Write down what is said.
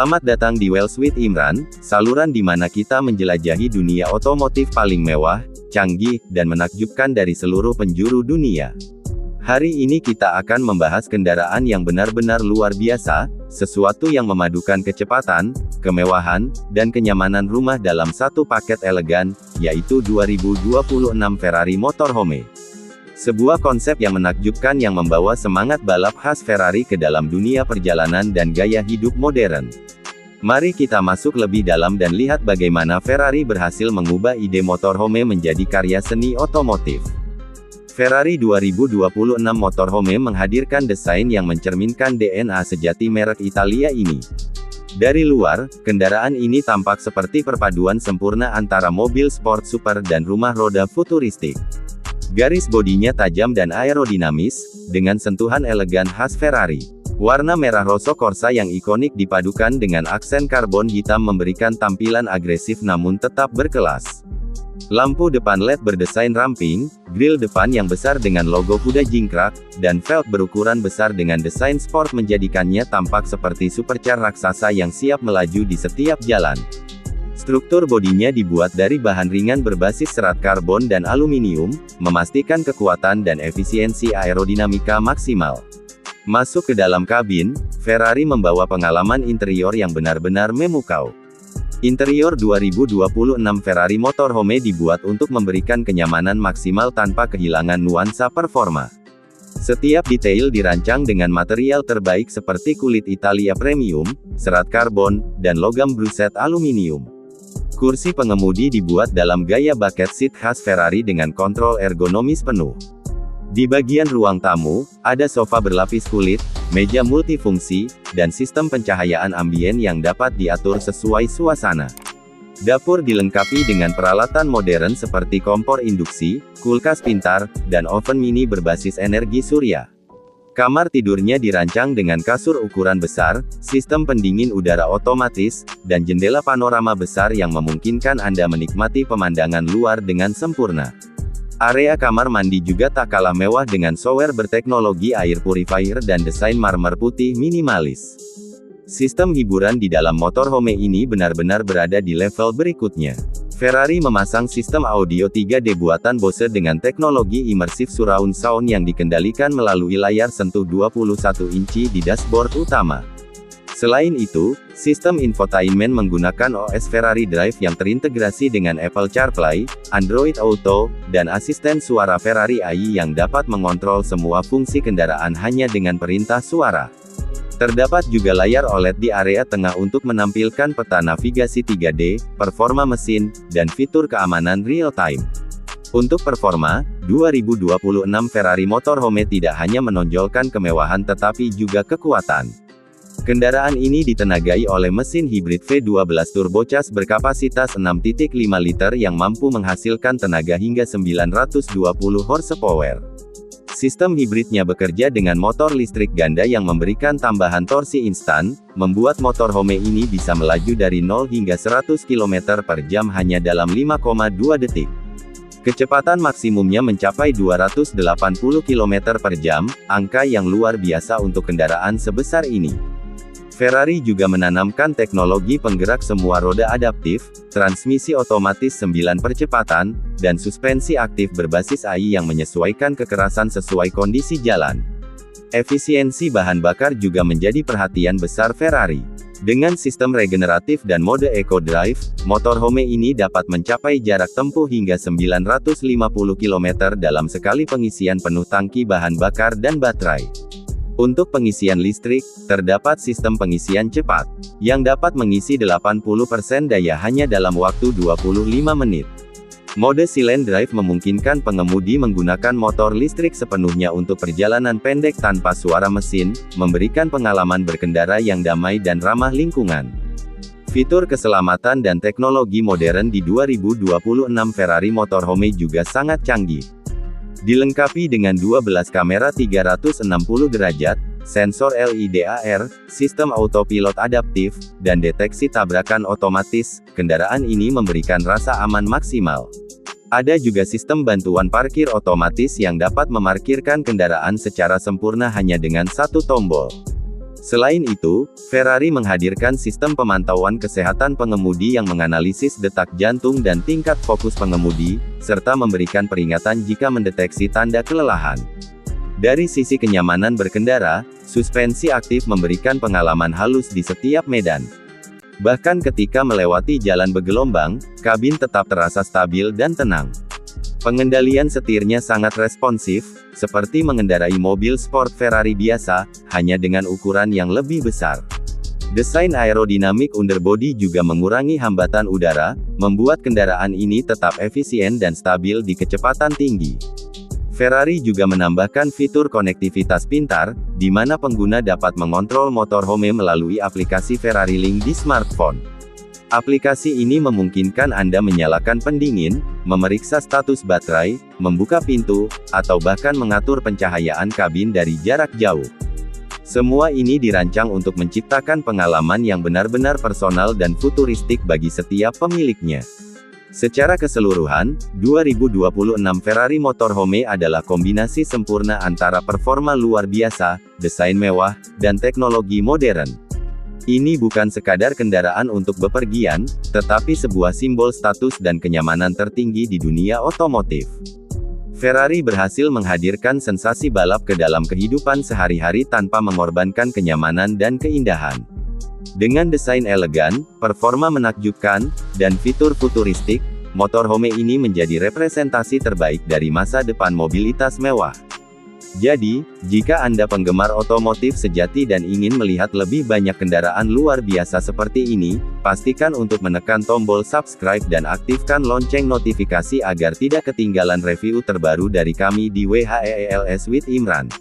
Selamat datang di Wells with Imran, saluran di mana kita menjelajahi dunia otomotif paling mewah, canggih, dan menakjubkan dari seluruh penjuru dunia. Hari ini kita akan membahas kendaraan yang benar-benar luar biasa, sesuatu yang memadukan kecepatan, kemewahan, dan kenyamanan rumah dalam satu paket elegan, yaitu 2026 Ferrari Motorhome. Sebuah konsep yang menakjubkan yang membawa semangat balap khas Ferrari ke dalam dunia perjalanan dan gaya hidup modern. Mari kita masuk lebih dalam dan lihat bagaimana Ferrari berhasil mengubah ide motorhome menjadi karya seni otomotif. Ferrari 2026 Motorhome menghadirkan desain yang mencerminkan DNA sejati merek Italia ini. Dari luar, kendaraan ini tampak seperti perpaduan sempurna antara mobil sport super dan rumah roda futuristik. Garis bodinya tajam dan aerodinamis, dengan sentuhan elegan khas Ferrari. Warna merah Rosso Corsa yang ikonik dipadukan dengan aksen karbon hitam memberikan tampilan agresif namun tetap berkelas. Lampu depan LED berdesain ramping, grill depan yang besar dengan logo kuda jingkrak, dan velg berukuran besar dengan desain sport menjadikannya tampak seperti supercar raksasa yang siap melaju di setiap jalan. Struktur bodinya dibuat dari bahan ringan berbasis serat karbon dan aluminium, memastikan kekuatan dan efisiensi aerodinamika maksimal. Masuk ke dalam kabin, Ferrari membawa pengalaman interior yang benar-benar memukau. Interior 2026 Ferrari Motorhome dibuat untuk memberikan kenyamanan maksimal tanpa kehilangan nuansa performa. Setiap detail dirancang dengan material terbaik seperti kulit Italia premium, serat karbon, dan logam bruset aluminium. Kursi pengemudi dibuat dalam gaya bucket seat khas Ferrari dengan kontrol ergonomis penuh. Di bagian ruang tamu, ada sofa berlapis kulit, meja multifungsi, dan sistem pencahayaan ambien yang dapat diatur sesuai suasana. Dapur dilengkapi dengan peralatan modern seperti kompor induksi, kulkas pintar, dan oven mini berbasis energi surya. Kamar tidurnya dirancang dengan kasur ukuran besar, sistem pendingin udara otomatis, dan jendela panorama besar yang memungkinkan Anda menikmati pemandangan luar dengan sempurna. Area kamar mandi juga tak kalah mewah dengan shower berteknologi air purifier dan desain marmer putih minimalis. Sistem hiburan di dalam motorhome ini benar-benar berada di level berikutnya. Ferrari memasang sistem audio 3D buatan Bose dengan teknologi immersive surround sound yang dikendalikan melalui layar sentuh 21 inci di dashboard utama. Selain itu, sistem infotainment menggunakan OS Ferrari Drive yang terintegrasi dengan Apple CarPlay, Android Auto, dan asisten suara Ferrari AI yang dapat mengontrol semua fungsi kendaraan hanya dengan perintah suara. Terdapat juga layar OLED di area tengah untuk menampilkan peta navigasi 3D, performa mesin, dan fitur keamanan real-time. Untuk performa, 2026 Ferrari Motorhome tidak hanya menonjolkan kemewahan tetapi juga kekuatan. Kendaraan ini ditenagai oleh mesin hibrid V12 turbocharged berkapasitas 6.5 liter yang mampu menghasilkan tenaga hingga 920 horsepower. Sistem hibridnya bekerja dengan motor listrik ganda yang memberikan tambahan torsi instan, membuat motorhome ini bisa melaju dari 0 hingga 100 km per jam hanya dalam 5,2 detik. Kecepatan maksimumnya mencapai 280 km per jam, angka yang luar biasa untuk kendaraan sebesar ini. Ferrari juga menanamkan teknologi penggerak semua roda adaptif, transmisi otomatis 9 percepatan, dan suspensi aktif berbasis AI yang menyesuaikan kekerasan sesuai kondisi jalan. Efisiensi bahan bakar juga menjadi perhatian besar Ferrari. Dengan sistem regeneratif dan mode Eco Drive, motorhome ini dapat mencapai jarak tempuh hingga 950 km dalam sekali pengisian penuh tangki bahan bakar dan baterai. Untuk pengisian listrik, terdapat sistem pengisian cepat, yang dapat mengisi 80% daya hanya dalam waktu 25 menit. Mode Silent Drive memungkinkan pengemudi menggunakan motor listrik sepenuhnya untuk perjalanan pendek tanpa suara mesin, memberikan pengalaman berkendara yang damai dan ramah lingkungan. Fitur keselamatan dan teknologi modern di 2026 Ferrari Motorhome juga sangat canggih. Dilengkapi dengan 12 kamera 360 derajat, sensor LiDAR, sistem autopilot adaptif, dan deteksi tabrakan otomatis, kendaraan ini memberikan rasa aman maksimal. Ada juga sistem bantuan parkir otomatis yang dapat memarkirkan kendaraan secara sempurna hanya dengan satu tombol. Selain itu, Ferrari menghadirkan sistem pemantauan kesehatan pengemudi yang menganalisis detak jantung dan tingkat fokus pengemudi, serta memberikan peringatan jika mendeteksi tanda kelelahan. Dari sisi kenyamanan berkendara, suspensi aktif memberikan pengalaman halus di setiap medan. Bahkan ketika melewati jalan bergelombang, kabin tetap terasa stabil dan tenang. Pengendalian setirnya sangat responsif, seperti mengendarai mobil sport Ferrari biasa, hanya dengan ukuran yang lebih besar. Desain aerodinamik underbody juga mengurangi hambatan udara, membuat kendaraan ini tetap efisien dan stabil di kecepatan tinggi. Ferrari juga menambahkan fitur konektivitas pintar, di mana pengguna dapat mengontrol motorhome melalui aplikasi Ferrari Link di smartphone. Aplikasi ini memungkinkan Anda menyalakan pendingin, memeriksa status baterai, membuka pintu, atau bahkan mengatur pencahayaan kabin dari jarak jauh. Semua ini dirancang untuk menciptakan pengalaman yang benar-benar personal dan futuristik bagi setiap pemiliknya. Secara keseluruhan, 2026 Ferrari Motorhome adalah kombinasi sempurna antara performa luar biasa, desain mewah, dan teknologi modern. Ini bukan sekadar kendaraan untuk bepergian, tetapi sebuah simbol status dan kenyamanan tertinggi di dunia otomotif. Ferrari berhasil menghadirkan sensasi balap ke dalam kehidupan sehari-hari tanpa mengorbankan kenyamanan dan keindahan. Dengan desain elegan, performa menakjubkan, dan fitur futuristik, motorhome ini menjadi representasi terbaik dari masa depan mobilitas mewah. Jadi, jika Anda penggemar otomotif sejati dan ingin melihat lebih banyak kendaraan luar biasa seperti ini, pastikan untuk menekan tombol subscribe dan aktifkan lonceng notifikasi agar tidak ketinggalan review terbaru dari kami di WHEELS with Imran.